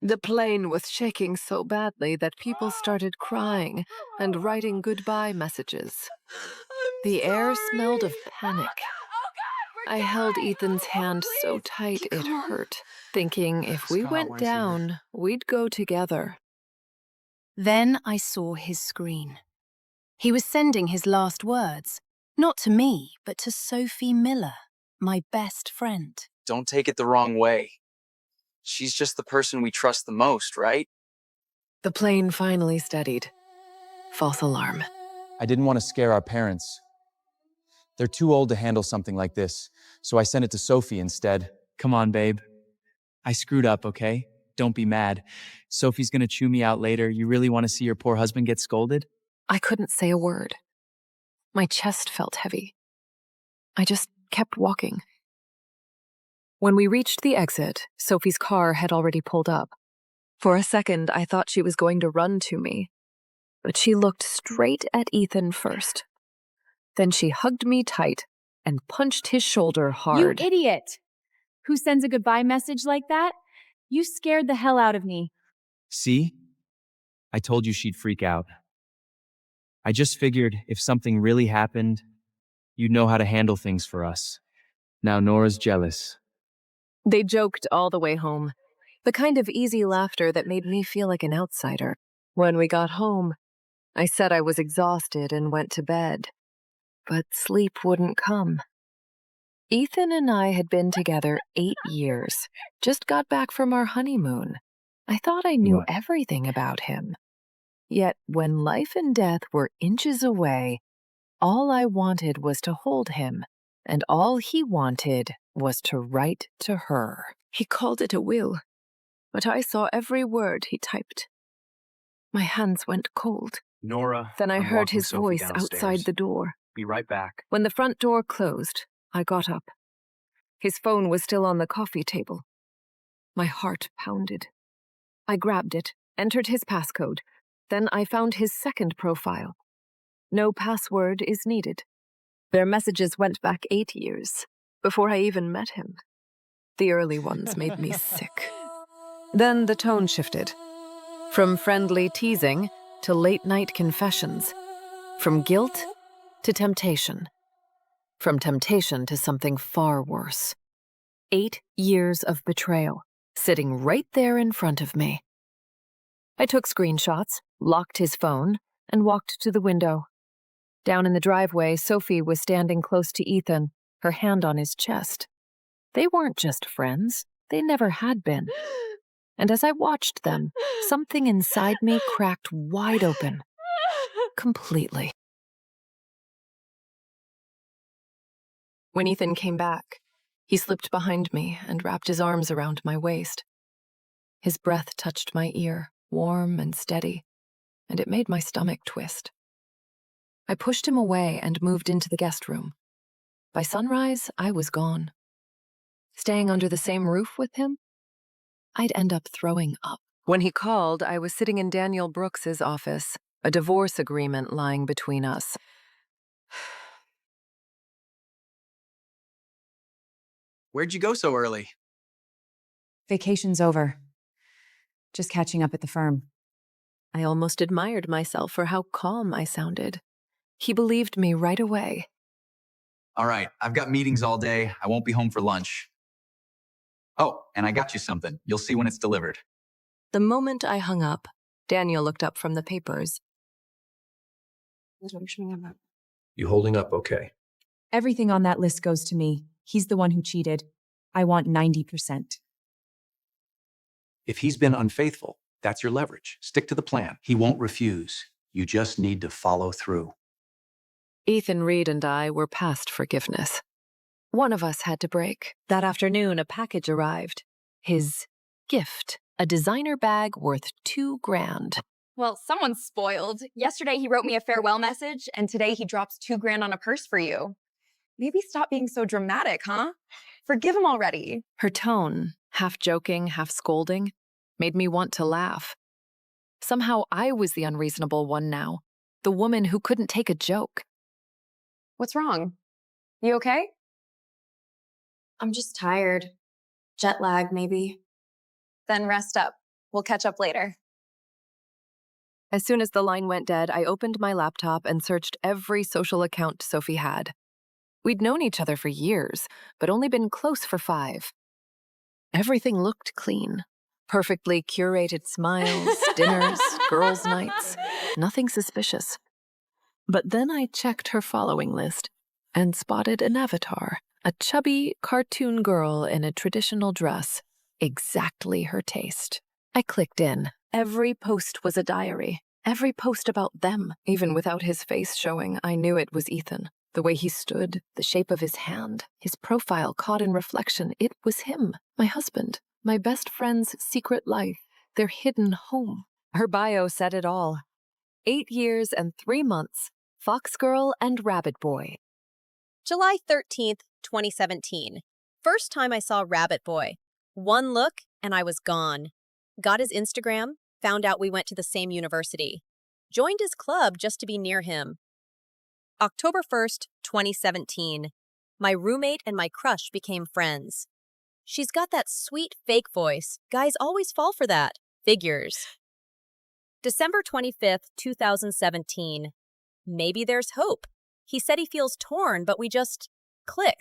The plane was shaking so badly that people started crying and writing goodbye messages. The air smelled of panic. I held Ethan's hand so tight it hurt, thinking if we went down, we'd go together. Then I saw his screen. He was sending his last words, not to me, but to Sophie Miller, my best friend. Don't take it the wrong way. She's just the person we trust the most, right? The plane finally steadied. False alarm. I didn't want to scare our parents. They're too old to handle something like this, so I sent it to Sophie instead. Come on, babe. I screwed up, okay? Don't be mad. Sophie's gonna chew me out later. You really want to see your poor husband get scolded? I couldn't say a word. My chest felt heavy. I just kept walking. When we reached the exit, Sophie's car had already pulled up. For a second, I thought she was going to run to me, but she looked straight at Ethan first. Then she hugged me tight and punched his shoulder hard. You idiot! Who sends a goodbye message like that? You scared the hell out of me. See? I told you she'd freak out. I just figured if something really happened, you'd know how to handle things for us. Now Nora's jealous. They joked all the way home, the kind of easy laughter that made me feel like an outsider. When we got home, I said I was exhausted and went to bed, but sleep wouldn't come. Ethan and I had been together 8 years, just got back from our honeymoon. I thought I knew everything about him. Yet when life and death were inches away, all I wanted was to hold him, and all he wanted was to write to her. He called it a will, but I saw every word he typed. My hands went cold. Nora, Then I I'm heard walking his Sophie voice downstairs. outside the door. Be right back. When the front door closed, I got up. His phone was still on the coffee table. My heart pounded. I grabbed it, entered his passcode. Then I found his second profile. No password is needed. Their messages went back 8 years, before I even met him. The early ones made me sick. Then the tone shifted. From friendly teasing to late-night confessions. From guilt to temptation. From temptation to something far worse. 8 years of betrayal, sitting right there in front of me. I took screenshots, locked his phone, and walked to the window. Down in the driveway, Sophie was standing close to Ethan, her hand on his chest. They weren't just friends. They never had been. And as I watched them, something inside me cracked wide open. Completely. When Ethan came back, he slipped behind me and wrapped his arms around my waist. His breath touched my ear, warm and steady, and it made my stomach twist. I pushed him away and moved into the guest room. By sunrise, I was gone. Staying under the same roof with him, I'd end up throwing up. When he called, I was sitting in Daniel Brooks's office, a divorce agreement lying between us. Where'd you go so early? Vacation's over. Just catching up at the firm. I almost admired myself for how calm I sounded. He believed me right away. All right, I've got meetings all day. I won't be home for lunch. Oh, and I got you something. You'll see when it's delivered. The moment I hung up, Daniel looked up from the papers. You holding up okay? Everything on that list goes to me. He's the one who cheated. I want 90%. If he's been unfaithful, that's your leverage. Stick to the plan. He won't refuse. You just need to follow through. Ethan Reed and I were past forgiveness. One of us had to break. That afternoon, a package arrived. His gift, a designer bag worth $2,000. Well, someone's spoiled. Yesterday he wrote me a farewell message, and today he drops $2,000 on a purse for you. Maybe stop being so dramatic, huh? Forgive him already. Her tone, half joking, half scolding, made me want to laugh. Somehow I was the unreasonable one now, the woman who couldn't take a joke. What's wrong? You okay? I'm just tired. Jet lag, maybe. Then rest up. We'll catch up later. As soon as the line went dead, I opened my laptop and searched every social account Sophie had. We'd known each other for years, but only been close for 5. Everything looked clean. Perfectly curated smiles, dinners, girls' nights. Nothing suspicious. But then I checked her following list and spotted an avatar, a chubby cartoon girl in a traditional dress, exactly her taste. I clicked in. Every post was a diary. Every post about them. Even without his face showing, I knew it was Ethan. The way he stood, the shape of his hand, his profile caught in reflection, it was him, my husband, my best friend's secret life, their hidden home. Her bio said it all. 8 years and 3 months, Fox Girl and Rabbit Boy. July 13th, 2017. First time I saw Rabbit Boy. One look and I was gone. Got his Instagram, found out we went to the same university. Joined his club just to be near him. October 1st, 2017. My roommate and my crush became friends. She's got that sweet fake voice. Guys always fall for that. Figures. December 25th, 2017. Maybe there's hope. He said he feels torn, but we just click.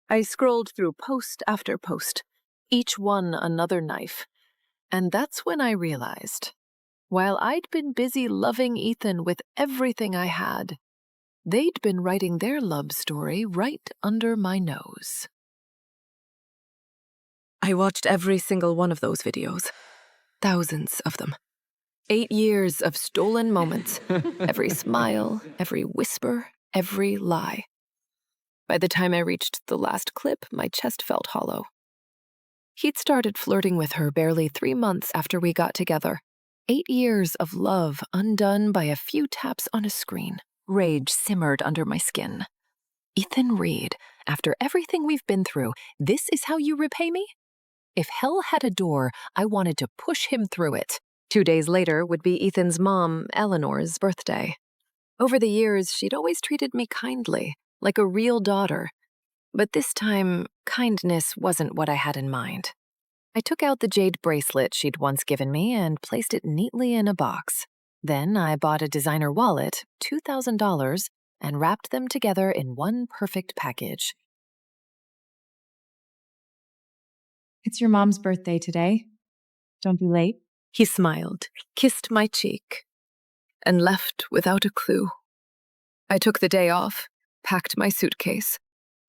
I scrolled through post after post, each one another knife. And that's when I realized, while I'd been busy loving Ethan with everything I had, they'd been writing their love story right under my nose. I watched every single one of those videos. Thousands of them. 8 years of stolen moments. Every smile, every whisper, every lie. By the time I reached the last clip, my chest felt hollow. He'd started flirting with her barely 3 months after we got together. 8 years of love undone by a few taps on a screen. Rage simmered under my skin. Ethan Reed, after everything we've been through, this is how you repay me? If hell had a door, I wanted to push him through it. 2 days later would be Ethan's mom, Eleanor's, birthday. Over the years, she'd always treated me kindly, like a real daughter. But this time, kindness wasn't what I had in mind. I took out the jade bracelet she'd once given me and placed it neatly in a box. Then I bought a designer wallet, $2,000, and wrapped them together in one perfect package. It's your mom's birthday today. Don't be late. He smiled, kissed my cheek, and left without a clue. I took the day off, packed my suitcase,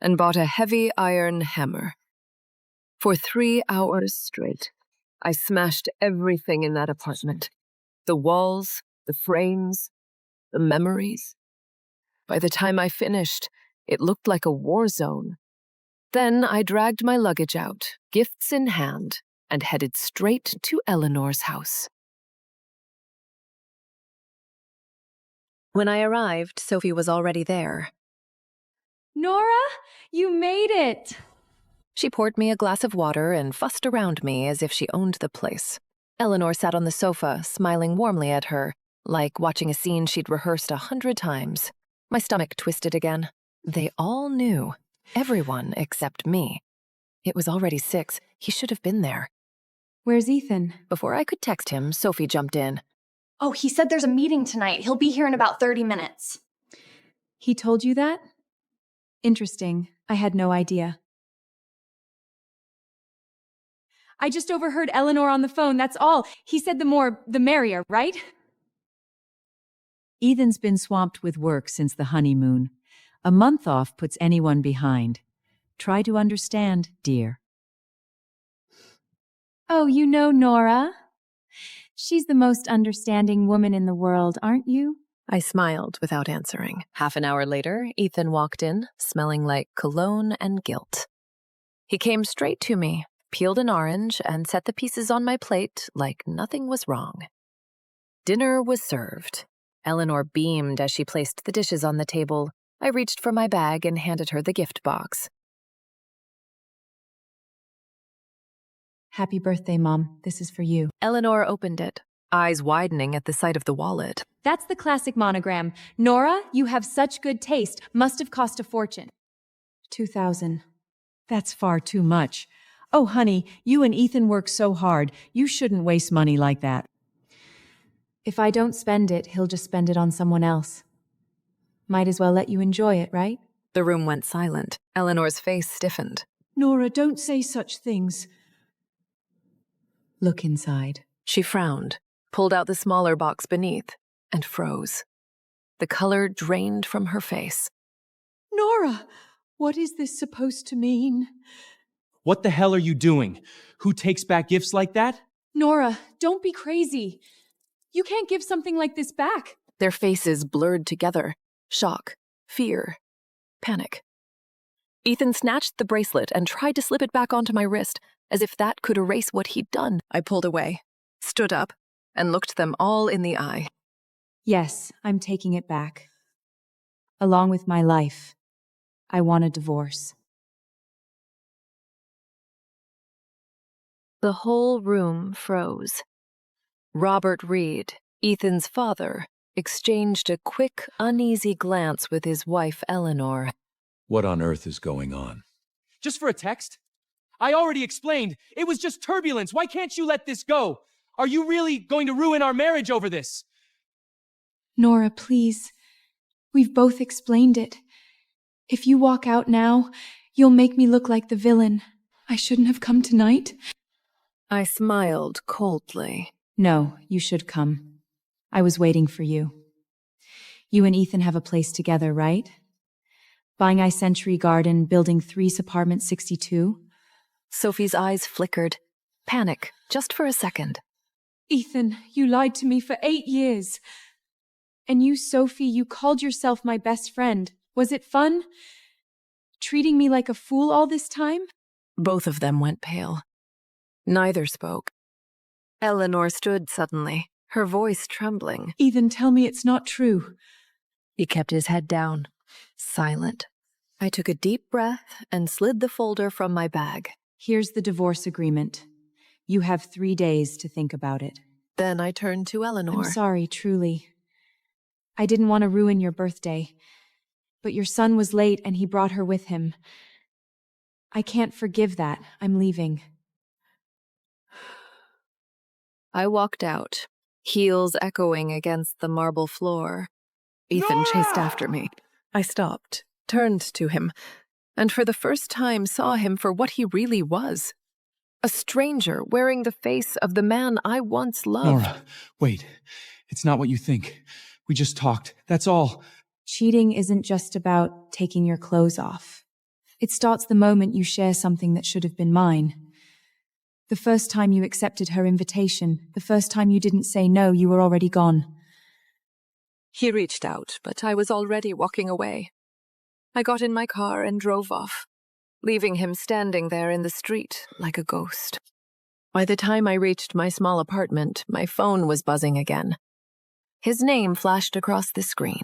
and bought a heavy iron hammer. For 3 hours straight, I smashed everything in that apartment. The walls, the frames, the memories. By the time I finished, it looked like a war zone. Then I dragged my luggage out, gifts in hand, and headed straight to Eleanor's house. When I arrived, Sophie was already there. Nora, you made it! She poured me a glass of water and fussed around me as if she owned the place. Eleanor sat on the sofa, smiling warmly at her, like watching a scene she'd rehearsed 100 times. My stomach twisted again. They all knew. Everyone except me. It was already 6. He should have been there. Where's Ethan? Before I could text him, Sophie jumped in. Oh, he said there's a meeting tonight. He'll be here in about 30 minutes. He told you that? Interesting. I had no idea. I just overheard Eleanor on the phone, that's all. He said the more, the merrier, right? Ethan's been swamped with work since the honeymoon. A month off puts anyone behind. Try to understand, dear. Oh, you know Nora. She's the most understanding woman in the world, aren't you? I smiled without answering. Half an hour later, Ethan walked in, smelling like cologne and guilt. He came straight to me, peeled an orange, and set the pieces on my plate like nothing was wrong. Dinner was served. Eleanor beamed as she placed the dishes on the table. I reached for my bag and handed her the gift box. Happy birthday, Mom. This is for you. Eleanor opened it, eyes widening at the sight of the wallet. That's the classic monogram. Nora, you have such good taste. Must have cost a fortune. $2,000. That's far too much. Oh, honey, you and Ethan work so hard. You shouldn't waste money like that. If I don't spend it, he'll just spend it on someone else. Might as well let you enjoy it, right? The room went silent. Eleanor's face stiffened. Nora, don't say such things. Look inside. She frowned, pulled out the smaller box beneath, and froze. The color drained from her face. Nora, what is this supposed to mean? What the hell are you doing? Who takes back gifts like that? Nora, don't be crazy. You can't give something like this back. Their faces blurred together. Shock, fear, panic. Ethan snatched the bracelet and tried to slip it back onto my wrist, as if that could erase what he'd done. I pulled away, stood up, and looked them all in the eye. Yes, I'm taking it back. Along with my life. I want a divorce. The whole room froze. Robert Reed, Ethan's father, exchanged a quick, uneasy glance with his wife, Eleanor. What on earth is going on? Just for a text? I already explained. It was just turbulence. Why can't you let this go? Are you really going to ruin our marriage over this? Nora, please. We've both explained it. If you walk out now, you'll make me look like the villain. I shouldn't have come tonight. I smiled coldly. No, you should come. I was waiting for you. You and Ethan have a place together, right? Buying iCentury Garden, building 3's apartment 62. Sophie's eyes flickered. Panic, just for a second. Ethan, you lied to me for 8 years. And you, Sophie, you called yourself my best friend. Was it fun? Treating me like a fool all this time? Both of them went pale. Neither spoke. Eleanor stood suddenly, her voice trembling. Ethan, tell me it's not true. He kept his head down, silent. I took a deep breath and slid the folder from my bag. Here's the divorce agreement. You have 3 days to think about it. Then I turned to Eleanor. I'm sorry, truly. I didn't want to ruin your birthday. But your son was late and he brought her with him. I can't forgive that. I'm leaving. I walked out, heels echoing against the marble floor. Ethan chased after me. I stopped, turned to him, and for the first time saw him for what he really was. A stranger wearing the face of the man I once loved. Nora, wait. It's not what you think. We just talked. That's all. Cheating isn't just about taking your clothes off. It starts the moment you share something that should have been mine. The first time you accepted her invitation, the first time you didn't say no, you were already gone. He reached out, but I was already walking away. I got in my car and drove off, leaving him standing there in the street like a ghost. By the time I reached my small apartment, my phone was buzzing again. His name flashed across the screen.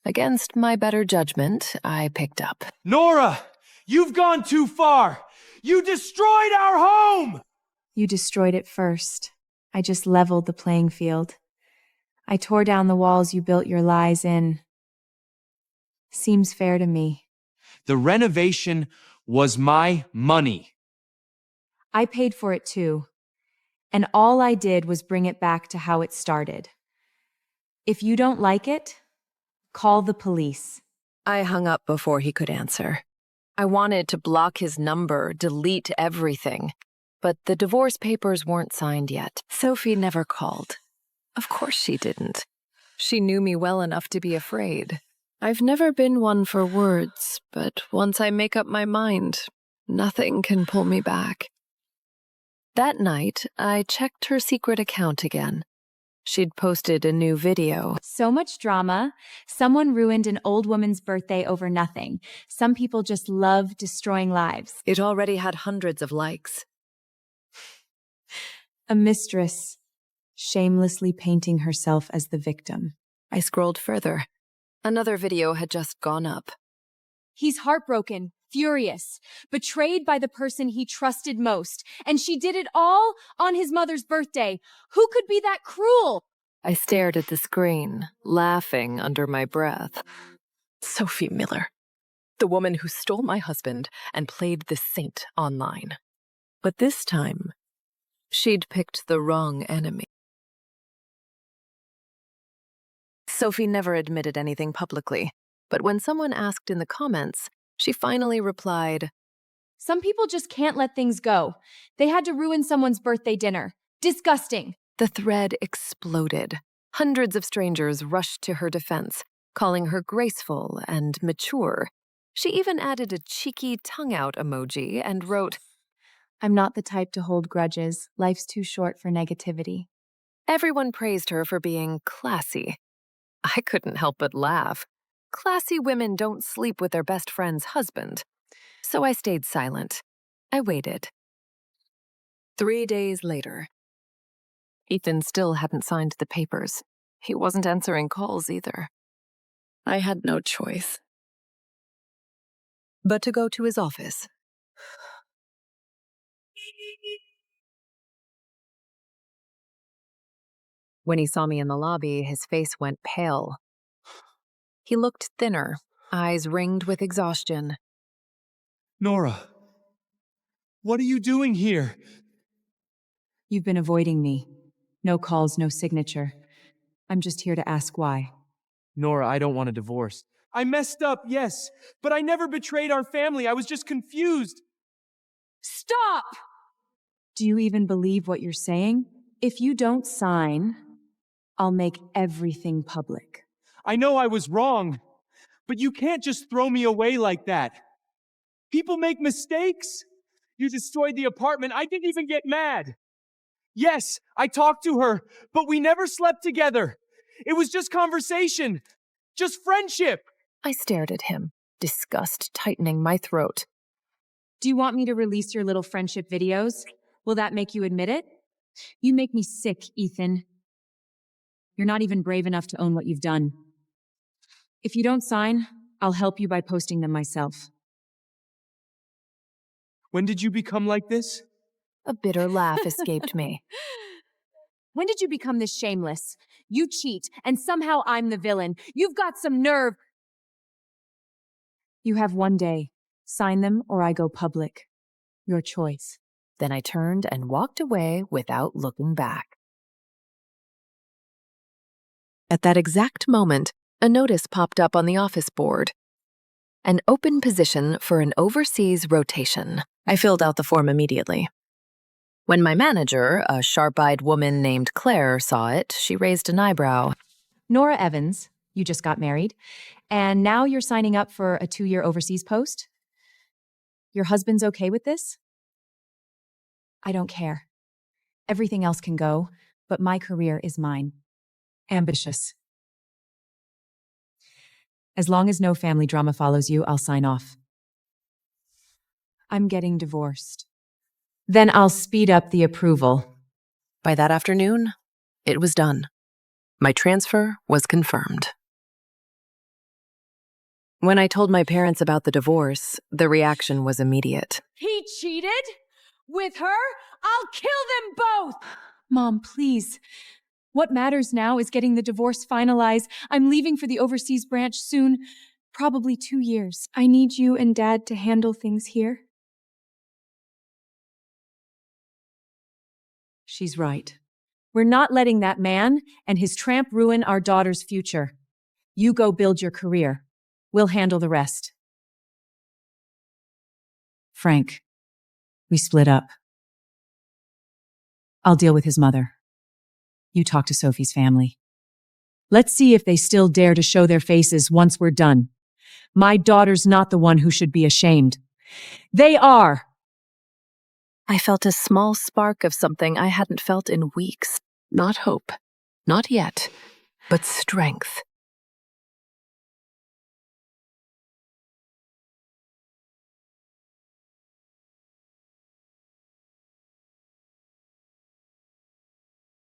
Against my better judgment, I picked up. Nora! You've gone too far! You destroyed our home! You destroyed it first. I just leveled the playing field. I tore down the walls you built your lies in. Seems fair to me. The renovation was my money. I paid for it too. And all I did was bring it back to how it started. If you don't like it, call the police. I hung up before he could answer. I wanted to block his number, delete everything. But the divorce papers weren't signed yet. Sophie never called. Of course she didn't. She knew me well enough to be afraid. I've never been one for words, but once I make up my mind, nothing can pull me back. That night, I checked her secret account again. She'd posted a new video. So much drama. Someone ruined an old woman's birthday over nothing. Some people just love destroying lives. It already had hundreds of likes. A mistress, shamelessly painting herself as the victim. I scrolled further. Another video had just gone up. He's heartbroken, furious, betrayed by the person he trusted most, and she did it all on his mother's birthday. Who could be that cruel? I stared at the screen, laughing under my breath. Sophie Miller, the woman who stole my husband and played the saint online. But this time, she'd picked the wrong enemy. Sophie never admitted anything publicly, but when someone asked in the comments, she finally replied, Some people just can't let things go. They had to ruin someone's birthday dinner. Disgusting. The thread exploded. Hundreds of strangers rushed to her defense, calling her graceful and mature. She even added a cheeky tongue-out emoji and wrote, I'm not the type to hold grudges. Life's too short for negativity. Everyone praised her for being classy. I couldn't help but laugh. Classy women don't sleep with their best friend's husband. So I stayed silent. I waited. 3 days later. Ethan still hadn't signed the papers. He wasn't answering calls either. I had no choice but to go to his office. When he saw me in the lobby, his face went pale. He looked thinner, eyes ringed with exhaustion. Nora, what are you doing here? You've been avoiding me. No calls, no signature. I'm just here to ask why. Nora, I don't want a divorce. I messed up, yes, but I never betrayed our family. I was just confused. Stop! Do you even believe what you're saying? If you don't sign, I'll make everything public. I know I was wrong, but you can't just throw me away like that. People make mistakes. You destroyed the apartment. I didn't even get mad. Yes, I talked to her, but we never slept together. It was just conversation, just friendship. I stared at him, disgust tightening my throat. Do you want me to release your little friendship videos? Will that make you admit it? You make me sick, Ethan. You're not even brave enough to own what you've done. If you don't sign, I'll help you by posting them myself. When did you become like this? A bitter laugh escaped me. When did you become this shameless? You cheat, and somehow I'm the villain. You've got some nerve. You have one day. Sign them or I go public. Your choice. Then I turned and walked away without looking back. At that exact moment, a notice popped up on the office board. An open position for an overseas rotation. I filled out the form immediately. When my manager, a sharp-eyed woman named Claire, saw it, she raised an eyebrow. Nora Evans, you just got married, and now you're signing up for a 2-year overseas post? Your husband's okay with this? I don't care. Everything else can go, but my career is mine. Ambitious. As long as no family drama follows you, I'll sign off. I'm getting divorced. Then I'll speed up the approval. By that afternoon, it was done. My transfer was confirmed. When I told my parents about the divorce, the reaction was immediate. He cheated? With her? I'll kill them both! Mom, please. What matters now is getting the divorce finalized. I'm leaving for the overseas branch soon, probably 2 years. I need you and Dad to handle things here. She's right. We're not letting that man and his tramp ruin our daughter's future. You go build your career. We'll handle the rest. Frank, we split up. I'll deal with his mother. You talk to Sophie's family. Let's see if they still dare to show their faces once we're done. My daughter's not the one who should be ashamed. They are! I felt a small spark of something I hadn't felt in weeks. Not hope, not yet, but strength.